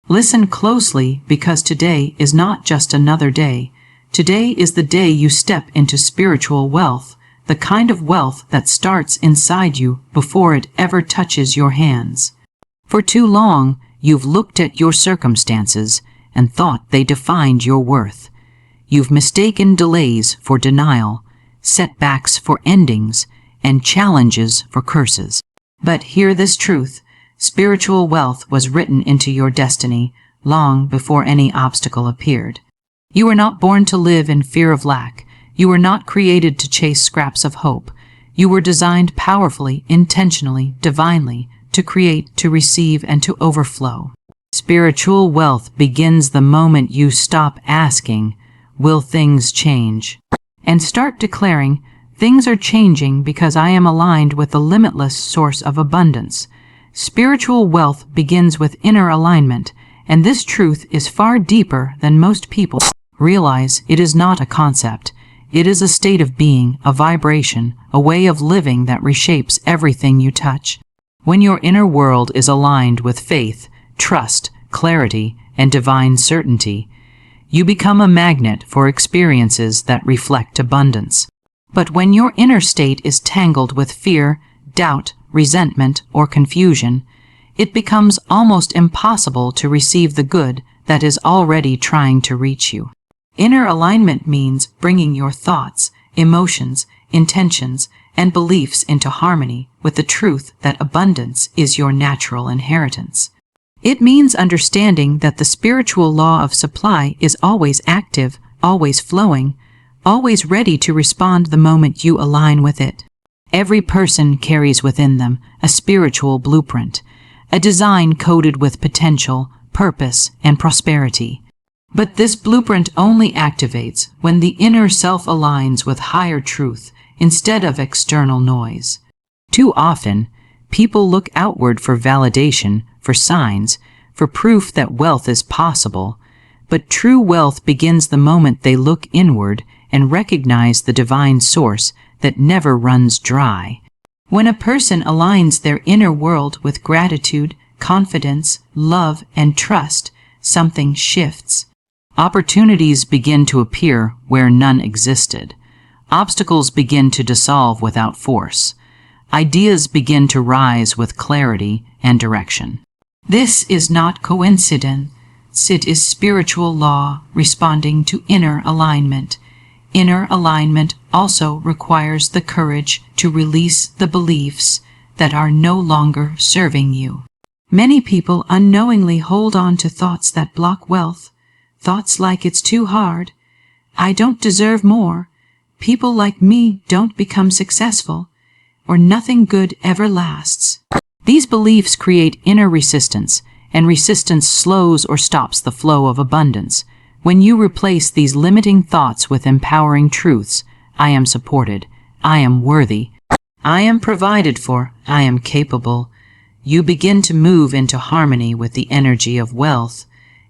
Listen closely, because today is not just another day. Today is the day you step into spiritual wealth, the kind of wealth that starts inside you before it ever touches your hands. For too long, you've looked at your circumstances and thought they defined your worth. You've mistaken delays for denial, setbacks for endings, and challenges for curses. But hear this truth: spiritual wealth was written into your destiny long before any obstacle appeared. You were not born to live in fear of lack. You were not created to chase scraps of hope. You were designed powerfully, intentionally, divinely, to create, to receive, and to overflow. Spiritual wealth begins the moment you stop asking, "Will things change?" and start declaring, "Things are changing because I am aligned with the limitless source of abundance." Spiritual wealth begins with inner alignment, and this truth is far deeper than most people realize. It is not a concept. It is a state of being, a vibration, a way of living that reshapes everything you touch. When your inner world is aligned with faith, trust, clarity, and divine certainty, you become a magnet for experiences that reflect abundance. But when your inner state is tangled with fear, doubt, resentment, or confusion, it becomes almost impossible to receive the good that is already trying to reach you. Inner alignment means bringing your thoughts, emotions, intentions, and beliefs into harmony with the truth that abundance is your natural inheritance. It means understanding that the spiritual law of supply is always active, always flowing, always ready to respond the moment you align with it. Every person carries within them a spiritual blueprint, a design coded with potential, purpose, and prosperity. But this blueprint only activates when the inner self aligns with higher truth instead of external noise. Too often, people look outward for validation, for signs, for proof that wealth is possible, but true wealth begins the moment they look inward and recognize the divine source that never runs dry. When a person aligns their inner world with gratitude, confidence, love, and trust, something shifts. Opportunities begin to appear where none existed. Obstacles begin to dissolve without force. Ideas begin to rise with clarity and direction. This is not coincidence. It is spiritual law responding to inner alignment. Inner alignment also requires the courage to release the beliefs that are no longer serving you. Many people unknowingly hold on to thoughts that block wealth. Thoughts like "it's too hard," "I don't deserve more," "people like me don't become successful," or "nothing good ever lasts." These beliefs create inner resistance, and resistance slows or stops the flow of abundance. When you replace these limiting thoughts with empowering truths, "I am supported," "I am worthy," "I am provided for," "I am capable," you begin to move into harmony with the energy of wealth.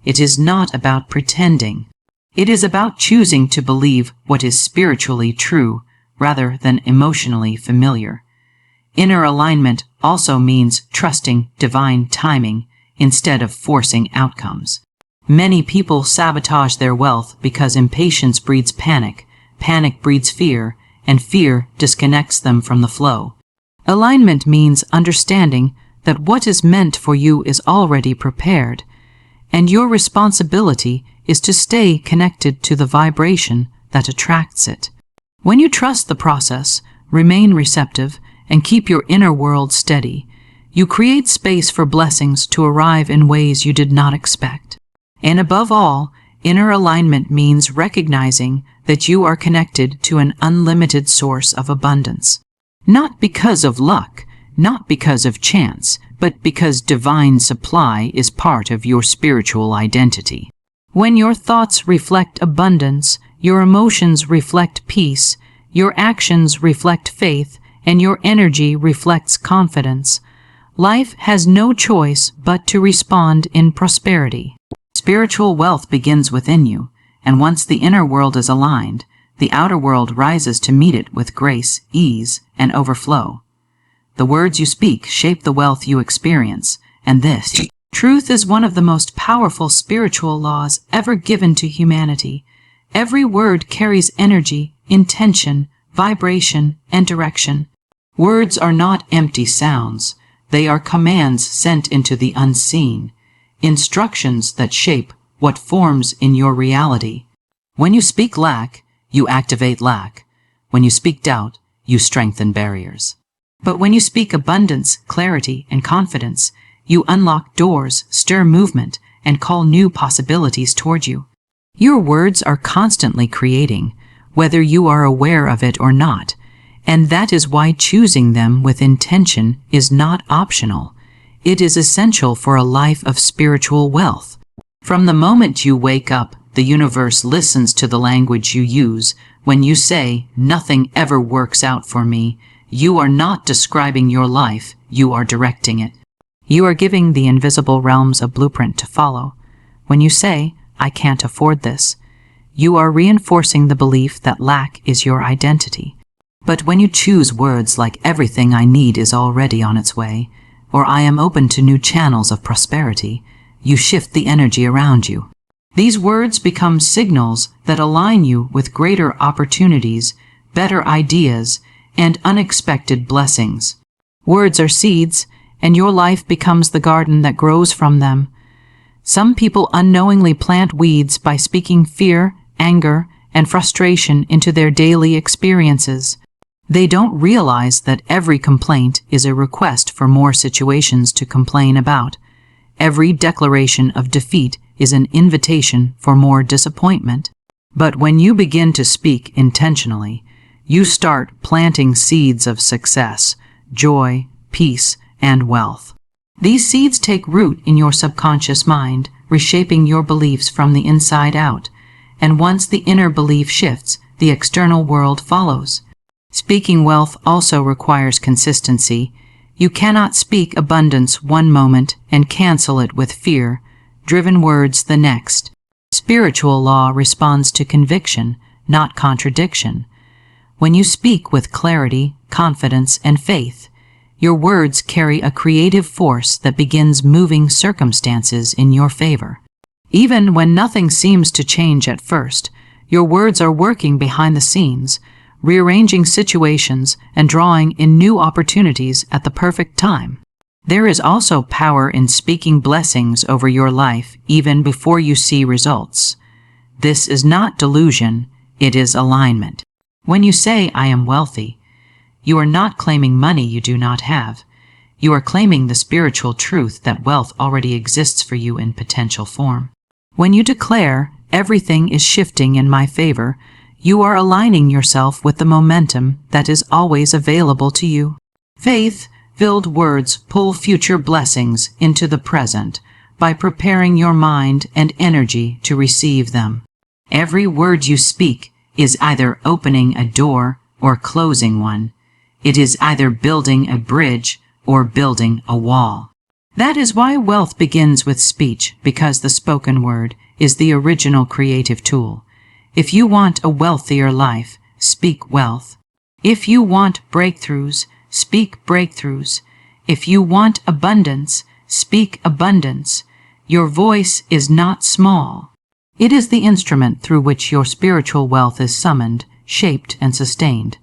It is not about pretending. It is about choosing to believe what is spiritually true rather than emotionally familiar. Inner alignment also means trusting divine timing instead of forcing outcomes. Many people sabotage their wealth because impatience breeds panic, panic breeds fear, and fear disconnects them from the flow. Alignment means understanding that what is meant for you is already prepared, and your responsibility is to stay connected to the vibration that attracts it. When you trust the process, remain receptive, and keep your inner world steady, you create space for blessings to arrive in ways you did not expect. And above all, inner alignment means recognizing that you are connected to an unlimited source of abundance. Not because of luck, not because of chance, but because divine supply is part of your spiritual identity. When your thoughts reflect abundance, your emotions reflect peace, your actions reflect faith, and your energy reflects confidence, life has no choice but to respond in prosperity. Spiritual wealth begins within you, and once the inner world is aligned, the outer world rises to meet it with grace, ease, and overflow. The words you speak shape the wealth you experience, and this Truth is one of the most powerful spiritual laws ever given to humanity. Every word carries energy, intention, vibration, and direction. Words are not empty sounds. They are commands sent into the unseen, instructions that shape what forms in your reality. When you speak lack, you activate lack. When you speak doubt, you strengthen barriers. But when you speak abundance, clarity, and confidence, you unlock doors, stir movement, and call new possibilities toward you. Your words are constantly creating, whether you are aware of it or not, and that is why choosing them with intention is not optional. It is essential for a life of spiritual wealth. From the moment you wake up, the universe listens to the language you use. When you say, "Nothing ever works out for me," you are not describing your life, you are directing it. You are giving the invisible realms a blueprint to follow. When you say, "I can't afford this," you are reinforcing the belief that lack is your identity. But when you choose words like "Everything I need is already on its way," or "I am open to new channels of prosperity," you shift the energy around you. These words become signals that align you with greater opportunities, better ideas, and unexpected blessings. Words are seeds, and your life becomes the garden that grows from them. Some people unknowingly plant weeds by speaking fear, anger, and frustration into their daily experiences. They don't realize that every complaint is a request for more situations to complain about. Every declaration of defeat is an invitation for more disappointment. But when you begin to speak intentionally, you start planting seeds of success, joy, peace, and wealth. These seeds take root in your subconscious mind, reshaping your beliefs from the inside out. And once the inner belief shifts, the external world follows. Speaking wealth also requires consistency. You cannot speak abundance one moment and cancel it with fear-driven words the next. Spiritual law responds to conviction, not contradiction. When you speak with clarity, confidence, and faith, your words carry a creative force that begins moving circumstances in your favor. Even when nothing seems to change at first, your words are working behind the scenes, rearranging situations and drawing in new opportunities at the perfect time. There is also power in speaking blessings over your life even before you see results. This is not delusion, it is alignment. When you say, "I am wealthy," you are not claiming money you do not have. You are claiming the spiritual truth that wealth already exists for you in potential form. When you declare, "Everything is shifting in my favor," you are aligning yourself with the momentum that is always available to you. Faith-filled words pull future blessings into the present by preparing your mind and energy to receive them. Every word you speak is either opening a door or closing one. It is either building a bridge or building a wall. That is why wealth begins with speech, because the spoken word is the original creative tool. If you want a wealthier life, speak wealth. If you want breakthroughs, speak breakthroughs. If you want abundance, speak abundance. Your voice is not small. It is the instrument through which your spiritual wealth is summoned, shaped, and sustained.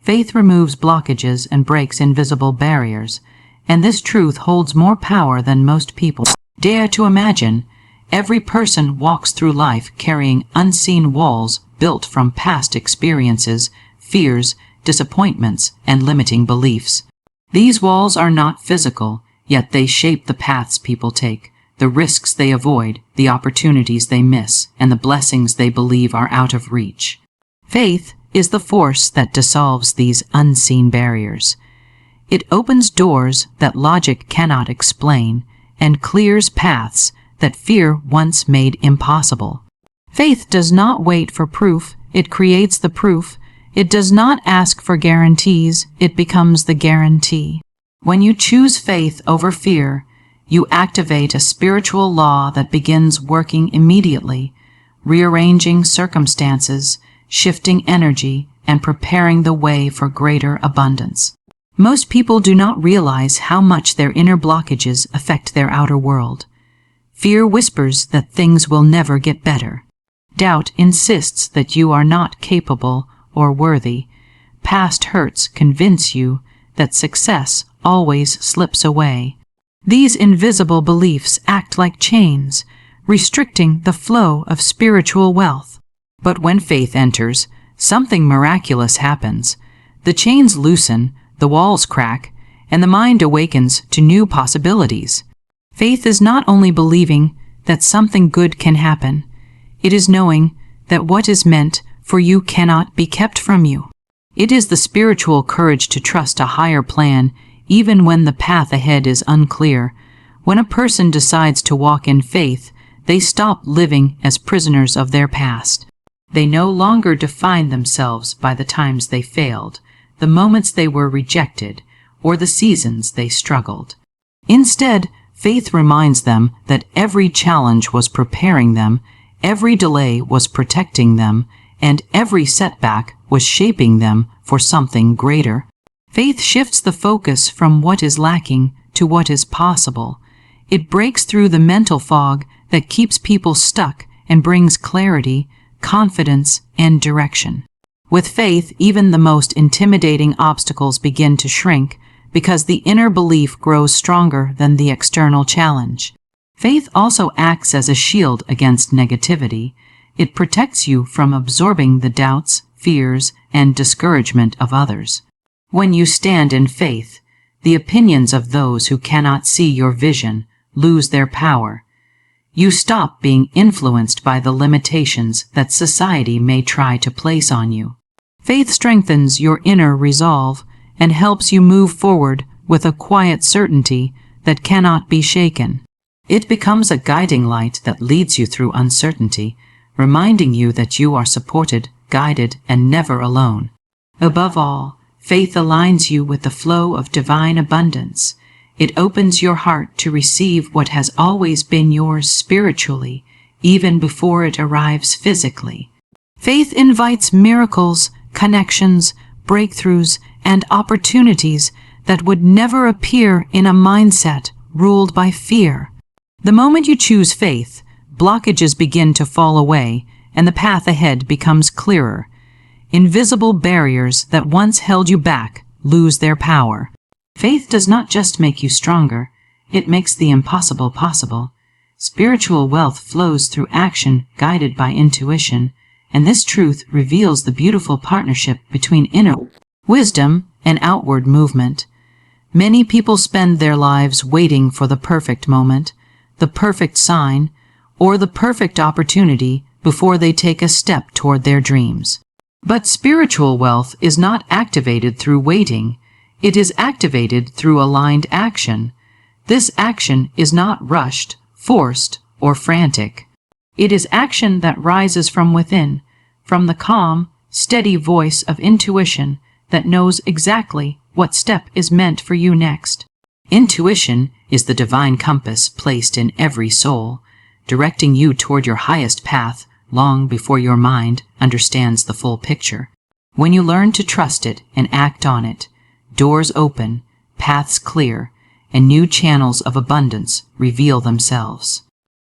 Faith removes blockages and breaks invisible barriers, and this truth holds more power than most people dare to imagine. Every person walks through life carrying unseen walls built from past experiences, fears, disappointments, and limiting beliefs. These walls are not physical, yet they shape the paths people take, the risks they avoid, the opportunities they miss, and the blessings they believe are out of reach. Faith is the force that dissolves these unseen barriers. It opens doors that logic cannot explain and clears paths that fear once made impossible. Faith does not wait for proof, it creates the proof. It does not ask for guarantees, it becomes the guarantee. When you choose faith over fear, you activate a spiritual law that begins working immediately, rearranging circumstances, shifting energy, and preparing the way for greater abundance. Most people do not realize how much their inner blockages affect their outer world. Fear whispers that things will never get better. Doubt insists that you are not capable or worthy. Past hurts convince you that success always slips away. These invisible beliefs act like chains, restricting the flow of spiritual wealth. But when faith enters, something miraculous happens. The chains loosen, the walls crack, and the mind awakens to new possibilities. Faith is not only believing that something good can happen, it is knowing that what is meant for you cannot be kept from you. It is the spiritual courage to trust a higher plan even when the path ahead is unclear. When a person decides to walk in faith, they stop living as prisoners of their past. They no longer define themselves by the times they failed, the moments they were rejected, or the seasons they struggled. Instead, faith reminds them that every challenge was preparing them, every delay was protecting them, and every setback was shaping them for something greater. Faith shifts the focus from what is lacking to what is possible. It breaks through the mental fog that keeps people stuck and brings clarity, confidence, and direction. With faith, even the most intimidating obstacles begin to shrink because the inner belief grows stronger than the external challenge. Faith also acts as a shield against negativity. It protects you from absorbing the doubts, fears, and discouragement of others. When you stand in faith, the opinions of those who cannot see your vision lose their power. You stop being influenced by the limitations that society may try to place on you. Faith strengthens your inner resolve and helps you move forward with a quiet certainty that cannot be shaken. It becomes a guiding light that leads you through uncertainty, reminding you that you are supported, guided, and never alone. Above all, faith aligns you with the flow of divine abundance. It opens your heart to receive what has always been yours spiritually, even before it arrives physically. Faith invites miracles, connections, breakthroughs, and opportunities that would never appear in a mindset ruled by fear. The moment you choose faith, blockages begin to fall away, and the path ahead becomes clearer. Invisible barriers that once held you back lose their power. Faith does not just make you stronger, it makes the impossible possible. Spiritual wealth flows through action guided by intuition, and this truth reveals the beautiful partnership between inner wisdom and outward movement. Many people spend their lives waiting for the perfect moment, the perfect sign, or the perfect opportunity before they take a step toward their dreams. But spiritual wealth is not activated through waiting. It is activated through aligned action. This action is not rushed, forced, or frantic. It is action that rises from within, from the calm, steady voice of intuition that knows exactly what step is meant for you next. Intuition is the divine compass placed in every soul, directing you toward your highest path long before your mind understands the full picture. When you learn to trust it and act on it, doors open, paths clear, and new channels of abundance reveal themselves.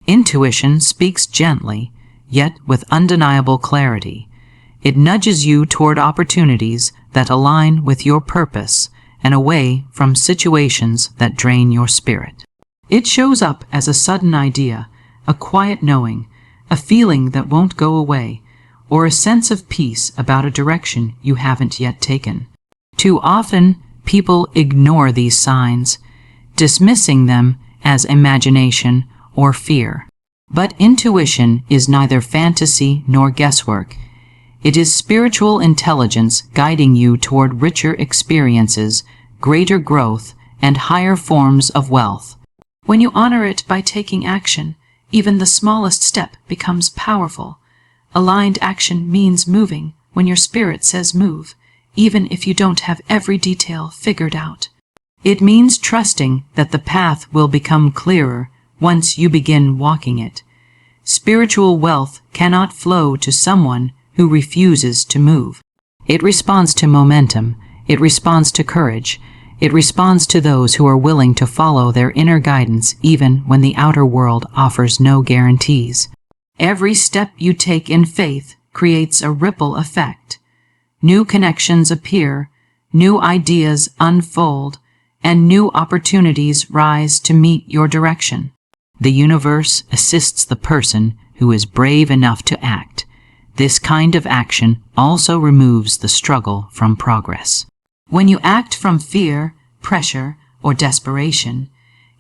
Intuition speaks gently, yet with undeniable clarity. It nudges you toward opportunities that align with your purpose and away from situations that drain your spirit. It shows up as a sudden idea, a quiet knowing, a feeling that won't go away, or a sense of peace about a direction you haven't yet taken. Too often, people ignore these signs, dismissing them as imagination or fear. But intuition is neither fantasy nor guesswork. It is spiritual intelligence guiding you toward richer experiences, greater growth, and higher forms of wealth. When you honor it by taking action, even the smallest step becomes powerful. Aligned action means moving when your spirit says move, even if you don't have every detail figured out. It means trusting that the path will become clearer once you begin walking it. Spiritual wealth cannot flow to someone who refuses to move. It responds to momentum, it responds to courage, It responds to those who are willing to follow their inner guidance even when the outer world offers no guarantees. Every step you take in faith creates a ripple effect. New connections appear, new ideas unfold, and new opportunities rise to meet your direction. The universe assists the person who is brave enough to act. This kind of action also removes the struggle from progress. When you act from fear, pressure, or desperation,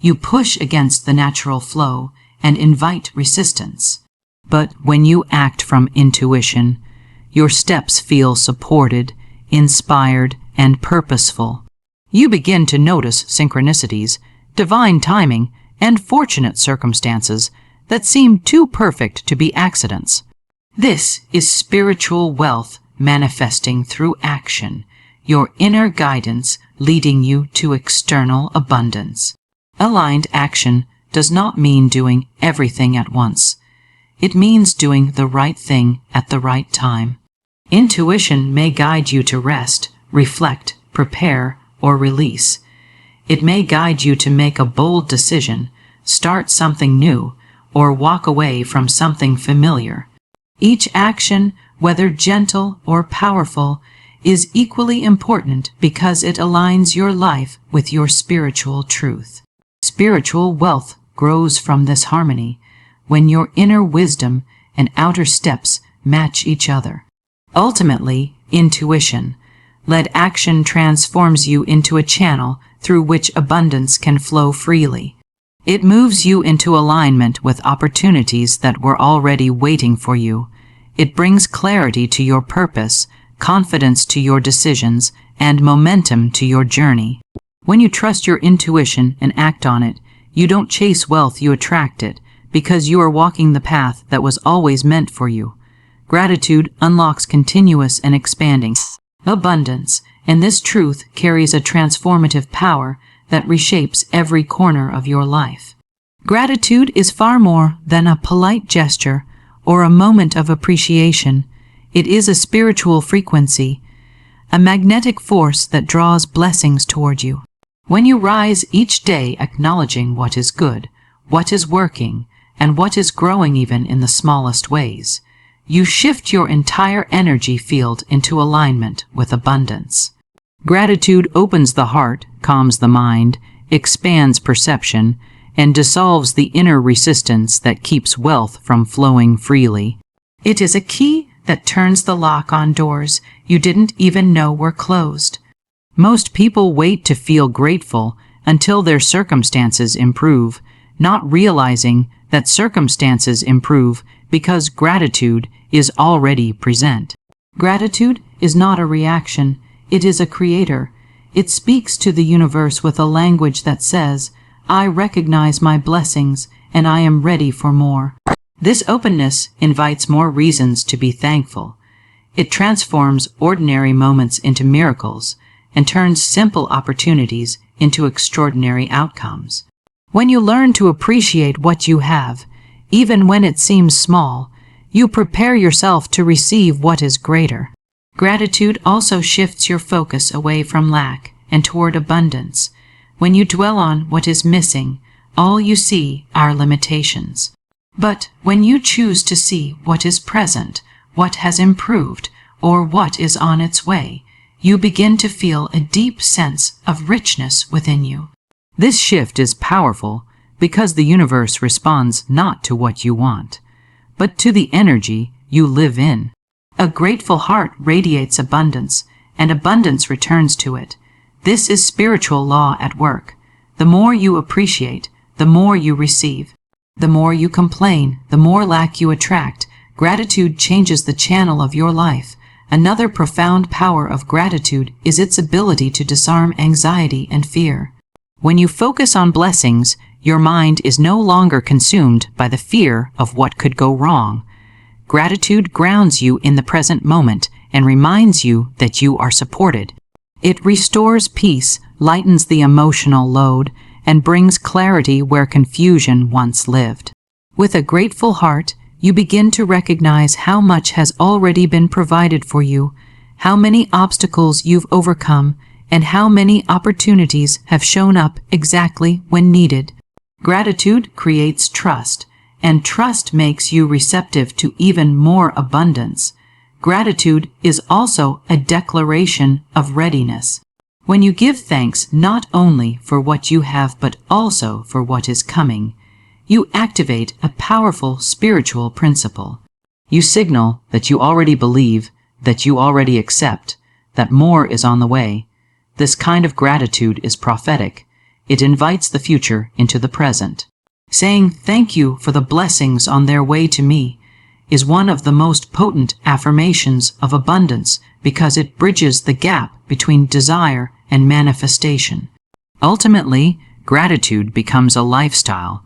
you push against the natural flow and invite resistance. But when you act from intuition, your steps feel supported, inspired, and purposeful. You begin to notice synchronicities, divine timing, and fortunate circumstances that seem too perfect to be accidents. This is spiritual wealth manifesting through action, your inner guidance leading you to external abundance. Aligned action does not mean doing everything at once. It means doing the right thing at the right time. Intuition may guide you to rest, reflect, prepare, or release. It may guide you to make a bold decision, start something new, or walk away from something familiar. Each action, whether gentle or powerful, is equally important because it aligns your life with your spiritual truth. Spiritual wealth grows from this harmony, when your inner wisdom and outer steps match each other. Ultimately, intuition-led action transforms you into a channel through which abundance can flow freely. It moves you into alignment with opportunities that were already waiting for you. It brings clarity to your purpose, confidence to your decisions, and momentum to your journey. When you trust your intuition and act on it, you don't chase wealth, you attract it, because you are walking the path that was always meant for you. Gratitude unlocks continuous and expanding abundance, and this truth carries a transformative power that reshapes every corner of your life. Gratitude is far more than a polite gesture or a moment of appreciation. It is a spiritual frequency, a magnetic force that draws blessings toward you. When you rise each day acknowledging what is good, what is working, and what is growing even in the smallest ways, you shift your entire energy field into alignment with abundance. Gratitude opens the heart, calms the mind, expands perception, and dissolves the inner resistance that keeps wealth from flowing freely. It is a key that turns the lock on doors you didn't even know were closed. Most people wait to feel grateful until their circumstances improve, not realizing that circumstances improve because gratitude is already present. Gratitude is not a reaction, it is a creator. It speaks to the universe with a language that says, "I recognize my blessings and I am ready for more." This openness invites more reasons to be thankful. It transforms ordinary moments into miracles and turns simple opportunities into extraordinary outcomes. When you learn to appreciate what you have, even when it seems small, you prepare yourself to receive what is greater. Gratitude also shifts your focus away from lack and toward abundance. When you dwell on what is missing, all you see are limitations. But when you choose to see what is present, what has improved, or what is on its way, you begin to feel a deep sense of richness within you. This shift is powerful because the universe responds not to what you want, but to the energy you live in. A grateful heart radiates abundance, and abundance returns to it. This is spiritual law at work. The more you appreciate, the more you receive. The more you complain, the more lack you attract. Gratitude changes the channel of your life. Another profound power of gratitude is its ability to disarm anxiety and fear. When you focus on blessings, your mind is no longer consumed by the fear of what could go wrong. Gratitude grounds you in the present moment and reminds you that you are supported. It restores peace, lightens the emotional load, and brings clarity where confusion once lived. With a grateful heart, you begin to recognize how much has already been provided for you, how many obstacles you've overcome, and how many opportunities have shown up exactly when needed. Gratitude creates trust, and trust makes you receptive to even more abundance. Gratitude is also a declaration of readiness. When you give thanks not only for what you have but also for what is coming, you activate a powerful spiritual principle. You signal that you already believe, that you already accept, that more is on the way. This kind of gratitude is prophetic. It invites the future into the present. Saying thank you for the blessings on their way to me is one of the most potent affirmations of abundance because it bridges the gap between desire and manifestation. Ultimately, gratitude becomes a lifestyle,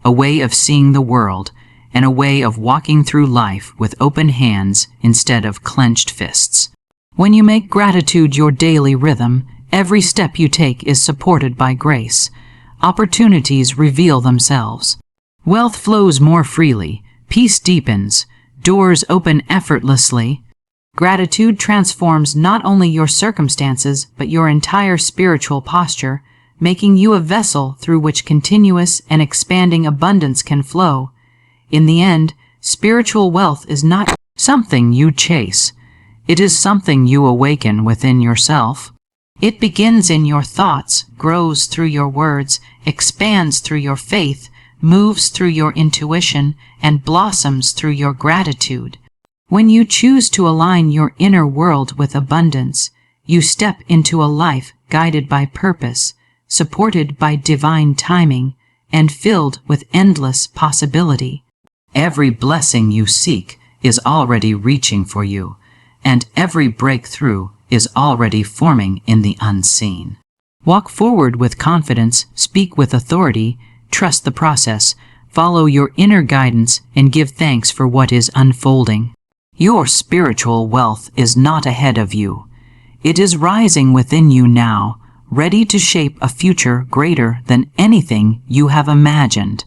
a way of seeing the world, and a way of walking through life with open hands instead of clenched fists. When you make gratitude your daily rhythm, every step you take is supported by grace. Opportunities reveal themselves. Wealth flows more freely. Peace deepens. Doors open effortlessly. Gratitude transforms not only your circumstances but your entire spiritual posture, making you a vessel through which continuous and expanding abundance can flow. In the end, spiritual wealth is not something you chase. It is something you awaken within yourself. It begins in your thoughts, grows through your words, expands through your faith, moves through your intuition, and blossoms through your gratitude. When you choose to align your inner world with abundance, you step into a life guided by purpose, supported by divine timing, and filled with endless possibility. Every blessing you seek is already reaching for you, and every breakthrough is already forming in the unseen. Walk forward with confidence, speak with authority, trust the process, follow your inner guidance, and give thanks for what is unfolding. Your spiritual wealth is not ahead of you. It is rising within you now, ready to shape a future greater than anything you have imagined.